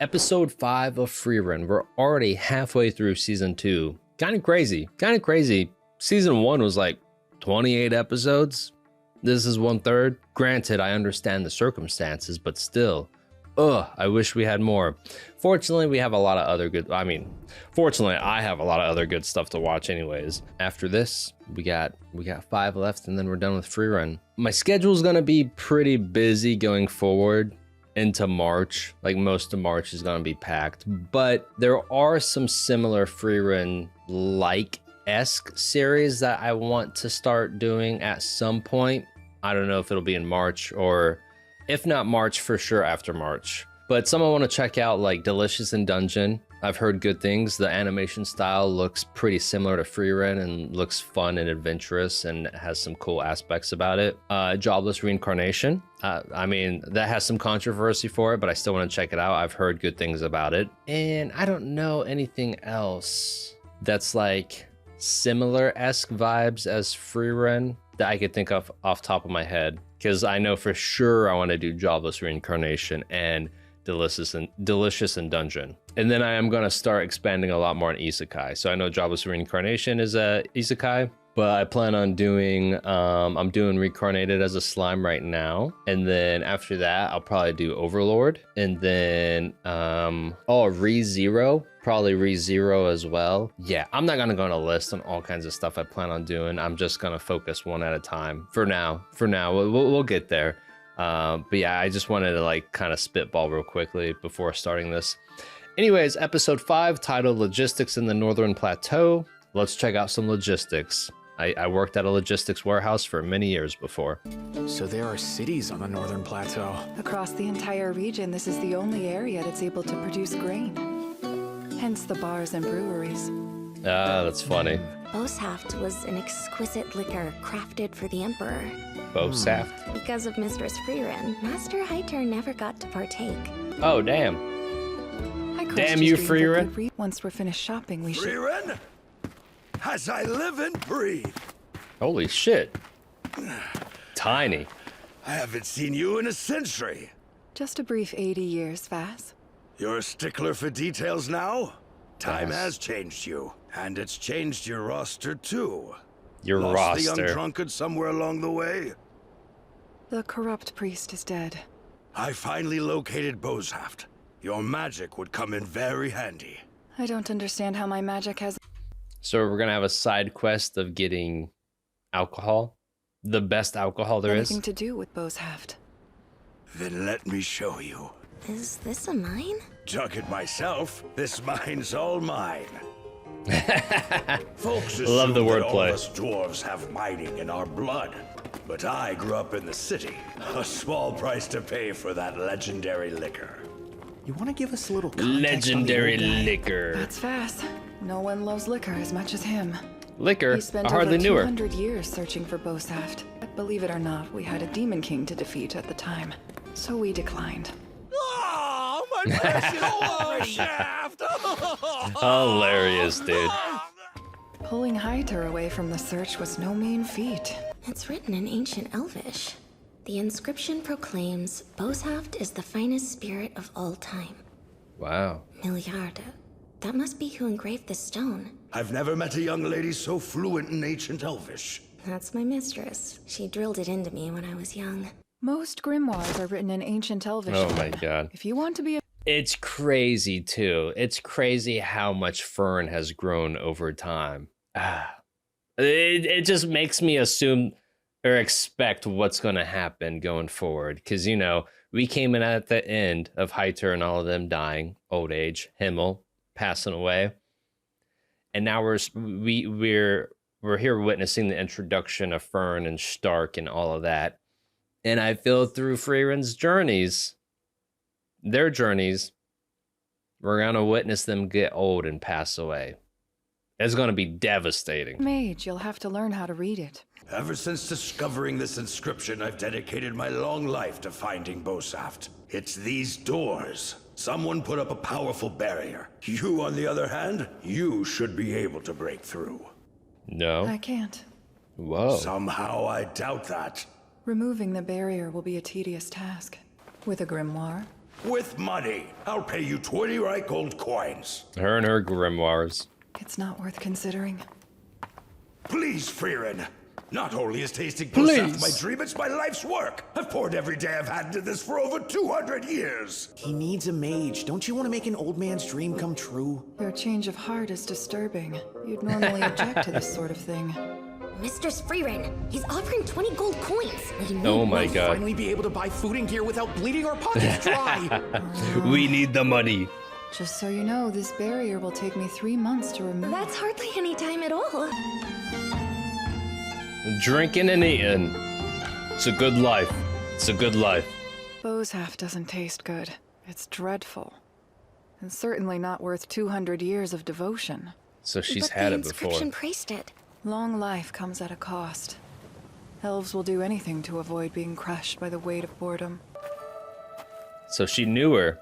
Episode 5 of Frieren. We're already halfway through season 2. Kind of crazy. Season 1 was like 28 episodes. This is 1/3. Granted, I understand the circumstances, but still, I wish we had more. Fortunately, we have a lot of other good, fortunately, I have a lot of other good stuff to watch anyways. After this, we got 5 left and then we're done with Frieren. My schedule's gonna be pretty busy going forward into March. Like most of March is gonna be packed, but there are some similar Frieren esque series that I want to start doing at some point. I don't know if it'll be in March, or if not March, for sure after March. But some I want to check out, like Delicious in Dungeon. I've heard good things. The animation style looks pretty similar to Frieren and looks fun and adventurous and has some cool aspects about it. Jobless Reincarnation. That has some controversy for it, but I still want to check it out. I've heard good things about it. And I don't know anything else that's like similar-esque vibes as Frieren that I could think of off top of my head, because I know for sure I want to do Jobless Reincarnation and Delicious in Dungeon. And then I am going to start expanding a lot more on isekai. So I know Jobless Reincarnation is a isekai, but I plan on doing, I'm doing Reincarnated as a Slime right now. And then after that, I'll probably do Overlord. And then, ReZero, probably ReZero as well. Yeah, I'm not gonna go on a list on all kinds of stuff I plan on doing. I'm just gonna focus one at a time for now. We'll get there. But yeah, I just wanted to like kind of spitball real quickly before starting this. Anyways, episode 5, titled Logistics in the Northern Plateau. Let's check out some logistics. I worked at a logistics warehouse for many years before. So there are cities on the Northern Plateau. Across the entire region, this is the only area that's able to produce grain. Hence the bars and breweries. Ah, that's funny. Bosehaft was an exquisite liquor crafted for the Emperor. Bosehaft? Because of Mistress Frieren, Master Hyter never got to partake. Oh, damn. Damn you, Frieren. Once we're finished shopping, we should... Frieren? As I live and breathe. Holy shit. Tiny. I haven't seen you in a century. Just a brief 80 years, Vass. You're a stickler for details now? Time Nice. has changed you, and it's changed your roster too. Your Lost the young roster. drunkard somewhere along the way? The corrupt priest is dead. I finally located Bosehaft. Your magic would come in very handy. I don't understand how my magic has... So we're gonna have a side quest of getting alcohol. The best alcohol there is. anything to do with Bosehaft. Then let me show you. Is this a mine? Dug it myself. This mine's all mine. Folks Love the assume that all wordplay. of us dwarves have mining in our blood. But I grew up in the city. A small price to pay for that legendary liquor. You want to give us a little context Legendary on the old guy? liquor. That's Vass. No one loves liquor as much as him. Liquor? He spent I hardly over knew her. 200 years searching for Bosehaft. Believe it or not, we had a demon king to defeat at the time. So we declined. Oh, my precious shaft! Hilarious, dude. Pulling Hyter away from the search was no mean feat. It's written in ancient Elvish. The inscription proclaims, Bosehaft is the finest spirit of all time. Wow. Milliarde. That must be who engraved the stone. I've never met a young lady so fluent in ancient Elvish. That's my mistress. She drilled it into me when I was young. Most grimoires are written in ancient Elvish. Oh my then. god. If you want to be a It's crazy too. It's crazy how much Fern has grown over time. It just makes me assume or expect what's going to happen going forward. Because, you know, we came in at the end of Hyter and all of them dying, old age, Himmel passing away. And now we're here witnessing the introduction of Fern and Stark and all of that. And I feel through Frieren's journeys, their journeys, we're going to witness them get old and pass away. It's going to be devastating. mage, you'll have to learn how to read it. Ever since discovering this inscription, I've dedicated my long life to finding Bosehaft. It's these doors. Someone put up a powerful barrier. You, on the other hand, you should be able to break through. No? I can't. Whoa. Somehow I doubt that. Removing the barrier will be a tedious task. With a grimoire, With money. I'll pay you 20 right gold coins. Her and her grimoires. It's not worth considering. Please, Frieren. Not only is tasting Please. Bose my dream, it's my life's work. I've poured every day I've had into this for over 200 years. He needs a mage. Don't you want to make an old man's dream come true? Your change of heart is disturbing. You'd normally object to this sort of thing. Mistress Frieren, he's offering 20 gold coins. Oh my We'll god. finally be able to buy food and gear without bleeding our pockets dry. We need the money. Just so you know, this barrier will take me 3 months to remove. That's hardly any time at all. Drinking and eating. It's a good life. It's a good life. Bose half doesn't taste good. It's dreadful. And certainly not worth 200 years of devotion. So she's But had the it before. inscription praised it. Long life comes at a cost. Elves will do anything to avoid being crushed by the weight of boredom. So she knew her.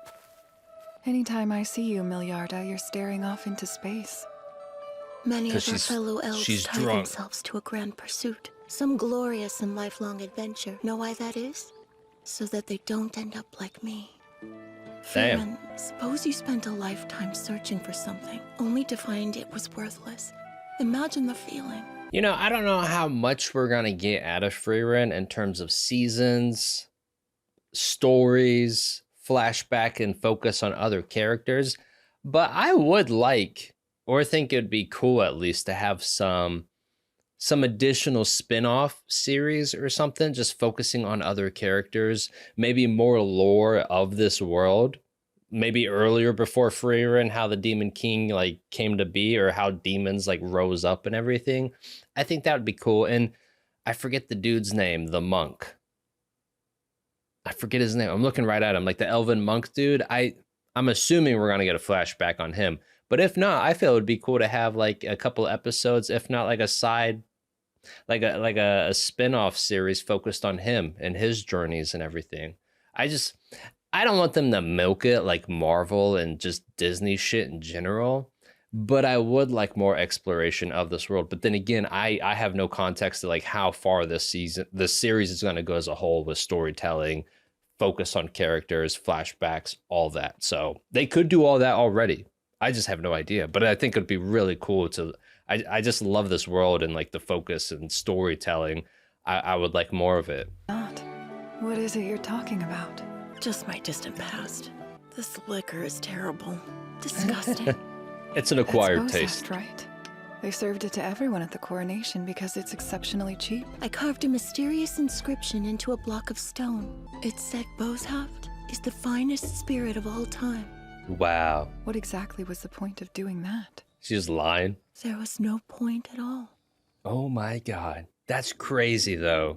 Anytime I see you, Milliarda, you're staring off into space. Many of 'Cause our she's- fellow elves she's tie drunk. themselves to a grand pursuit, some glorious and lifelong adventure. Know why that is? So that they don't end up like me. Damn. Frieren, suppose you spent a lifetime searching for something, only to find it was worthless. Imagine the feeling. You know, I don't know how much we're gonna get out of Frieren in terms of seasons, stories, flashback, and focus on other characters. But I would like, or think it'd be cool at least, to have some additional spin-off series or something, just focusing on other characters, maybe more lore of this world. Maybe earlier before Frieren, how the Demon King like came to be, or how demons like rose up and everything. I think that would be cool. And I forget the dude's name, the monk. I forget his name. I'm looking right at him, like the elven monk dude. I'm assuming we're gonna get a flashback on him. But if not, I feel it would be cool to have like a couple episodes, if not like a side, like a spin-off series focused on him and his journeys and everything. I don't want them to milk it like Marvel and just Disney shit in general, but I would like more exploration of this world. But then again, I have no context to like how far this series is going to go as a whole with storytelling, focus on characters, flashbacks, all that. So they could do all that already. I just have no idea, but I think it'd be really cool to, I just love this world and like the focus and storytelling. I would like more of it. Not. What is it you're talking about? Just my distant past. This liquor is terrible. Disgusting. It's an acquired It's taste. Bose, right? They served it to everyone at the coronation because it's exceptionally cheap. I carved a mysterious inscription into a block of stone. It said Bosehaft is the finest spirit of all time. Wow. What exactly was the point of doing that? She's lying. There was no point at all. Oh my God. That's crazy though.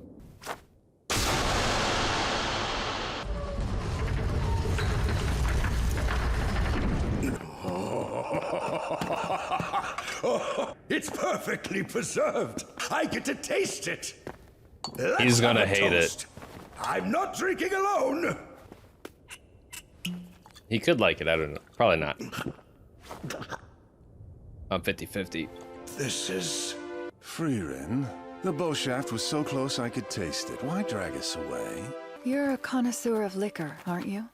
It's perfectly preserved. I get to taste it. Let's He's gonna have a hate it. toast. I'm not drinking alone. He could like it. I don't know. Probably not. I'm 50-50. This is... Frieren, the bow shaft was so close I could taste it. Why drag us away? You're a connoisseur of liquor, aren't you?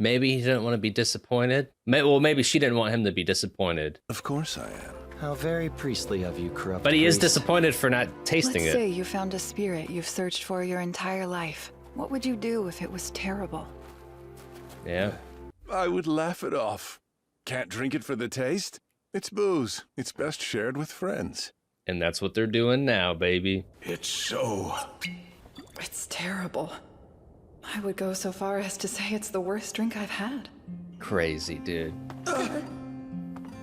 Maybe he didn't want to be disappointed. Well, maybe she didn't want him to be disappointed. Of course I am. How very priestly of you, corrupt But he is priest. disappointed for not tasting Let's it. say you found a spirit you've searched for your entire life. What would you do if it was terrible? Yeah. I would laugh it off. Can't drink it for the taste? It's booze. It's best shared with friends. And that's what they're doing now, baby. It's so... It's terrible. I would go so far as to say it's the worst drink I've had. Crazy, dude.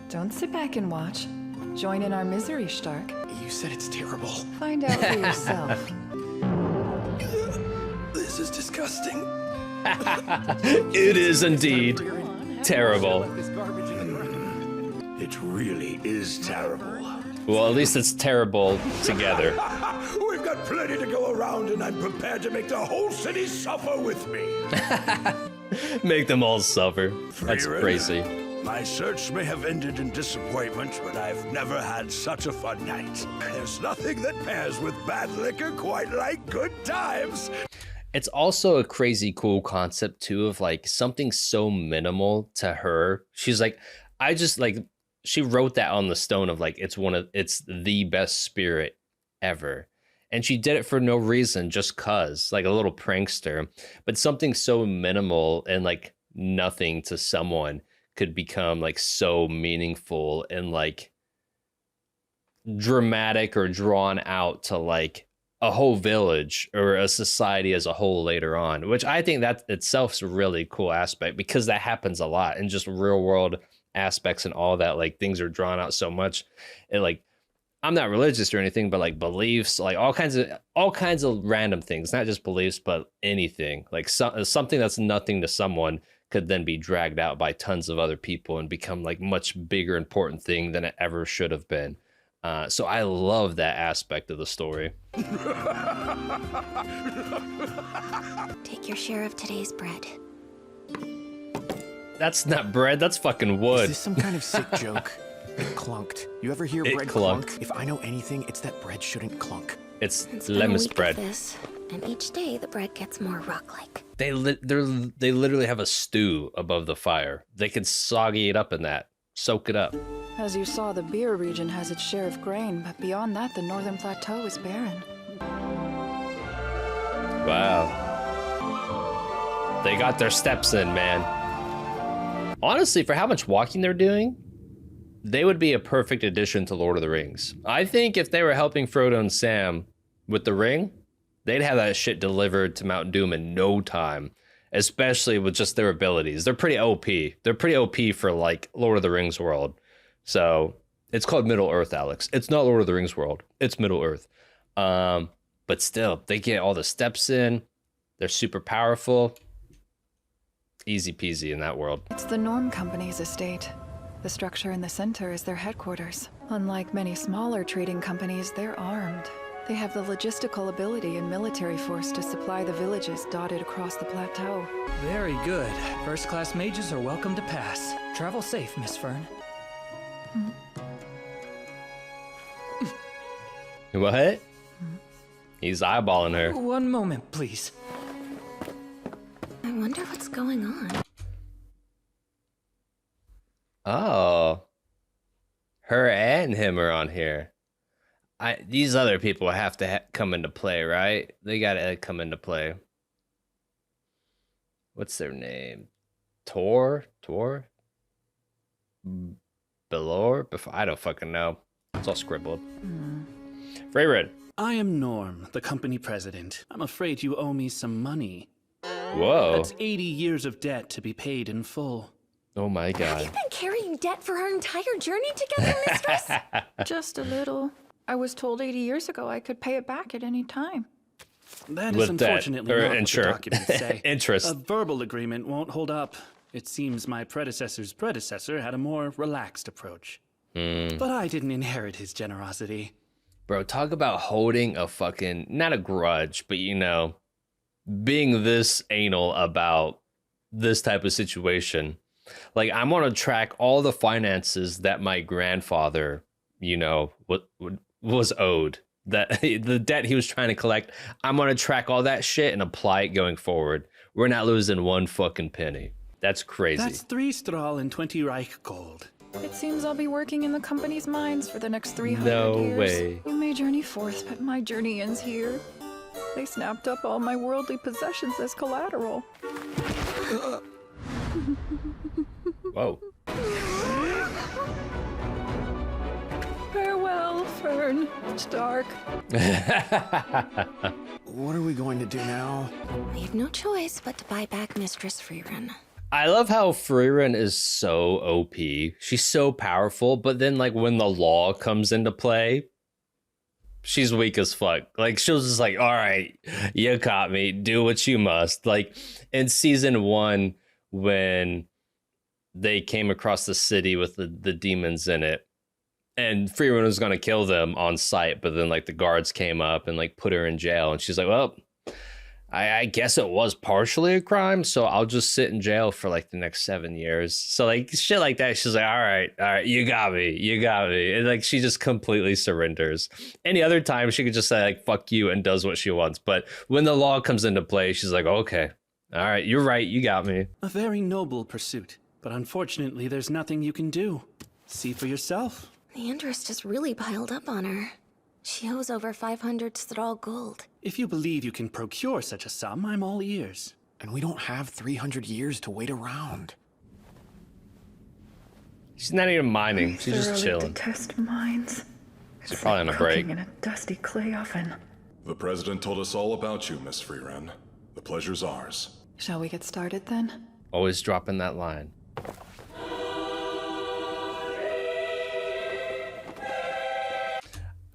Don't sit back and watch. Join in our misery, Stark. You said it's terrible. Find out for yourself. This is disgusting. It is indeed terrible. It really is terrible. Well, at least it's terrible together. We've got plenty to go around, and I'm prepared to make the whole city suffer with me. Make them all suffer. That's Frieren, crazy. My search may have ended in disappointment, but I've never had such a fun night. There's nothing that pairs with bad liquor quite like good times. It's also a crazy cool concept too of like something so minimal to her. She's like, I just like, she wrote that on the stone of like, it's the best spirit ever. And she did it for no reason, just cause, like a little prankster. But something so minimal and like nothing to someone could become like so meaningful and like dramatic or drawn out to like a whole village or a society as a whole later on, which I think that itself is a really cool aspect because that happens a lot in just real world aspects and all that. Like things are drawn out so much. And like, I'm not religious or anything, but like beliefs, like all kinds of random things, not just beliefs, but anything like something that's nothing to someone could then be dragged out by tons of other people and become like much bigger important thing than it ever should have been. So I love that aspect of the story. Take your share of today's bread. That's not bread, that's fucking wood. Is this some kind of sick joke? It clunked. You ever hear bread clunk? If I know anything, it's that bread shouldn't clunk. It's been a Lemus week of bread. this, and each day the bread gets more rock-like. They literally have a stew above the fire. They could soggy it up in that, soak it up. As you saw, the beer region has its share of grain, but beyond that, the northern plateau is barren. Wow. They got their steps in, man. Honestly, for how much walking they're doing, they would be a perfect addition to Lord of the Rings. I think if they were helping Frodo and Sam with the ring, they'd have that shit delivered to Mount Doom in no time, especially with just their abilities. They're pretty OP. They're pretty OP for like Lord of the Rings world. So it's called Middle Earth, Alex. It's not Lord of the Rings world. It's Middle Earth. But still, they get all the steps in. They're super powerful. Easy peasy in that world. It's the Norm Company's estate. The structure in the center is their headquarters. Unlike many smaller trading companies, they're armed. They have the logistical ability and military force to supply the villages dotted across the plateau. Very good. First-class mages are welcome to pass. Travel safe, Miss Fern. What? He's eyeballing her. One moment, please. I wonder what's going on. Oh. Her and him are on here. These other people have to come into play, right? They gotta come into play. What's their name? Tor? Belor? I don't fucking know. It's all scribbled. Frieren. I am Norm, the company president. I'm afraid you owe me some money. Whoa. That's 80 years of debt to be paid in full. Oh my Have god. you been carrying debt for our entire journey together, mistress? Just a little. I was told 80 years ago I could pay it back at any time. That is With debt, unfortunately or not what the insure. documents say. Interest. A verbal agreement won't hold up. It seems my predecessor's predecessor had a more relaxed approach. But I didn't inherit his generosity. Bro, talk about holding a fucking, not a grudge, but you know, being this anal about this type of situation. Like, I'm going to track all the finances that my grandfather, you know, was owed. That the debt he was trying to collect, I'm going to track all that shit and apply it going forward. We're not losing one fucking penny. That's crazy. That's 3 straw and 20 Reich gold. It seems I'll be working in the company's mines for the next 300 No years. way. You may journey forth, but my journey ends here. They snapped up all my worldly possessions as collateral. Whoa. Farewell, Fern. It's dark. What are we going to do now? We have no choice but to buy back Mistress Frieren. I love how Frieren is so OP. She's so powerful, but then like when the law comes into play, she's weak as fuck. Like she was just like, all right, you caught me, do what you must. Like in season 1, when they came across the city with the demons in it, and Frieren was gonna kill them on sight, but then like the guards came up and like put her in jail, and she's like, well, I guess it was partially a crime, so I'll just sit in jail for like the next 7 years. So like shit like that, she's like, all right, you got me. And like she just completely surrenders. Any other time she could just say like, fuck you, and does what she wants. But when the law comes into play, she's like, okay, all right, you're right, you got me. A very noble pursuit, but unfortunately there's nothing you can do. See for yourself. The interest is really piled up on her. She owes over 500 straw gold. If you believe you can procure such a sum, I'm all ears. And we don't have 300 years to wait around. She's not even mining. She's just chilling. Detest mines. She's probably on a break. In a dusty clay oven. The President told us all about you, Miss Frieren. The pleasure's ours. Shall we get started then? Always dropping that line.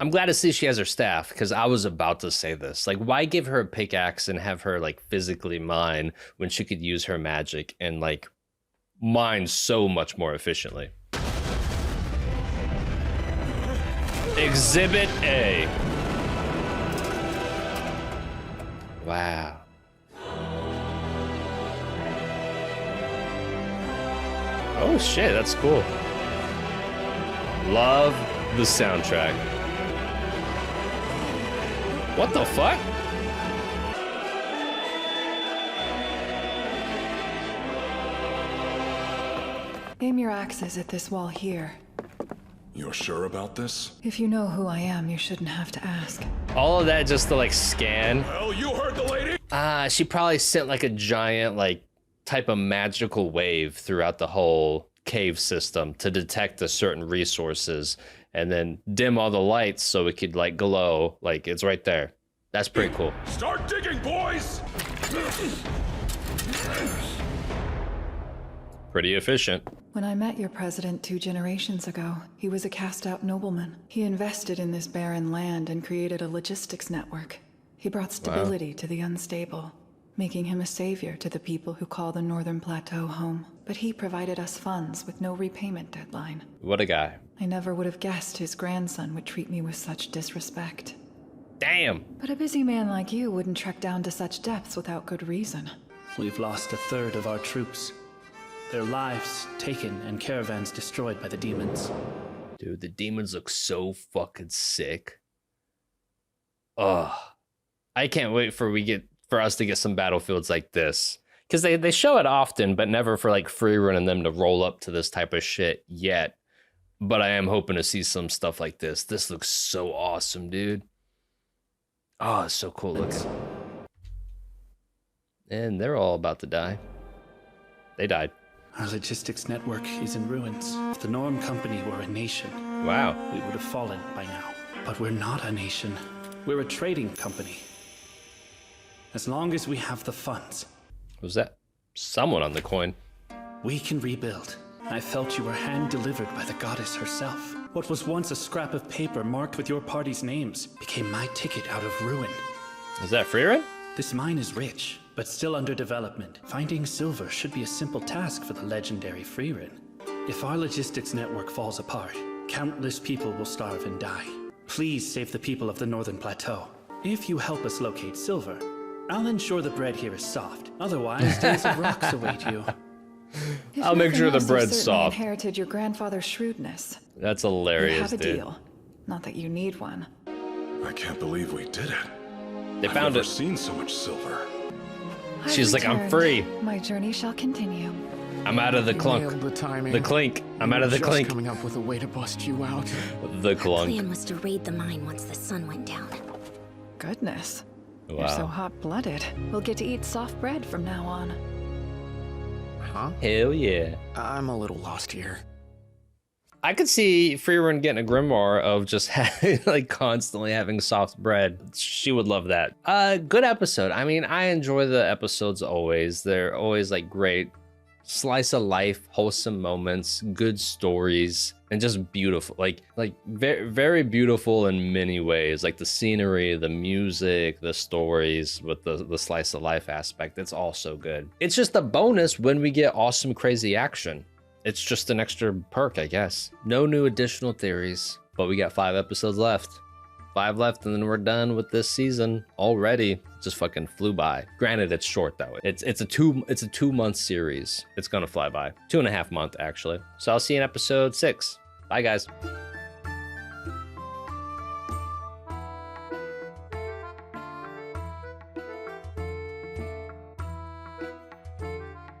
I'm glad to see she has her staff, because I was about to say this. Like, why give her a pickaxe and have her like physically mine when she could use her magic and like mine so much more efficiently? Exhibit A. Wow. Oh shit, that's cool. Love the soundtrack. What the fuck? Aim your axes at this wall here. You're sure about this? If you know who I am, you shouldn't have to ask. All of that just to like scan. Well, you heard the lady. She probably sent like a giant like type of magical wave throughout the whole cave system to detect the certain resources and then dim all the lights so it could like glow. Like it's right there. That's pretty cool. Start digging, boys! Pretty efficient. When I met your president 2 generations ago, he was a cast-out nobleman. He invested in this barren land and created a logistics network. He brought stability to the unstable, making him a savior to the people who call the Northern Plateau home. But he provided us funds with no repayment deadline. What a guy. I never would have guessed his grandson would treat me with such disrespect. Damn. But a busy man like you wouldn't trek down to such depths without good reason. We've lost a third of our troops. Their lives taken and caravans destroyed by the demons. Dude, the demons look so fucking sick. Ugh. I can't wait for us to get some battlefields like this. Because they show it often, but never for like Frieren and them to roll up to this type of shit yet. But I am hoping to see some stuff like this. This looks so awesome, dude. Oh, it's so cool looking. And they're all about to die. They died. Our logistics network is in ruins. If the Norm Company were a nation, wow, we would have fallen by now. But we're not a nation. We're a trading company. As long as we have the funds. Was that someone on the coin? We can rebuild. I felt you were hand-delivered by the goddess herself. What was once a scrap of paper marked with your party's names became my ticket out of ruin. Is that Frieren? This mine is rich, but still under development. Finding silver should be a simple task for the legendary Frieren. If our logistics network falls apart, countless people will starve and die. Please save the people of the Northern Plateau. If you help us locate silver, I'll ensure the bread here is soft. Otherwise, days of rocks await you. I'll make sure the bread's soft. Inherited your grandfather's shrewdness. That's hilarious, you have a dude. deal. Not that you need one. I can't believe we did it. They found I've never it. seen so much silver. She's like, I'm free. My journey shall continue. I'm out of the clunk. The clink. I'm out of the clink. Coming up with a way to bust you out. The Our clunk. plan was to raid the mine once the sun went down. Goodness. Wow. You're so hot-blooded. We'll get to eat soft bread from now on. Huh? Hell yeah. I'm a little lost here. I could see Frieren getting a grimoire of just having, like constantly having soft bread. She would love that. Good episode. I mean, I enjoy the episodes always. They're always like great slice of life, wholesome moments, good stories, and just beautiful. Like very, very beautiful in many ways. Like the scenery, the music, the stories with the slice of life aspect. It's all so good. It's just a bonus when we get awesome, crazy action. It's just an extra perk, I guess. No new additional theories, but we got 5 episodes left. 5 left, and then we're done with this season already. Just fucking flew by. Granted, it's short though. It's a 2-month series. It's gonna fly by. 2.5 months actually. So I'll see you in episode 6. Bye guys.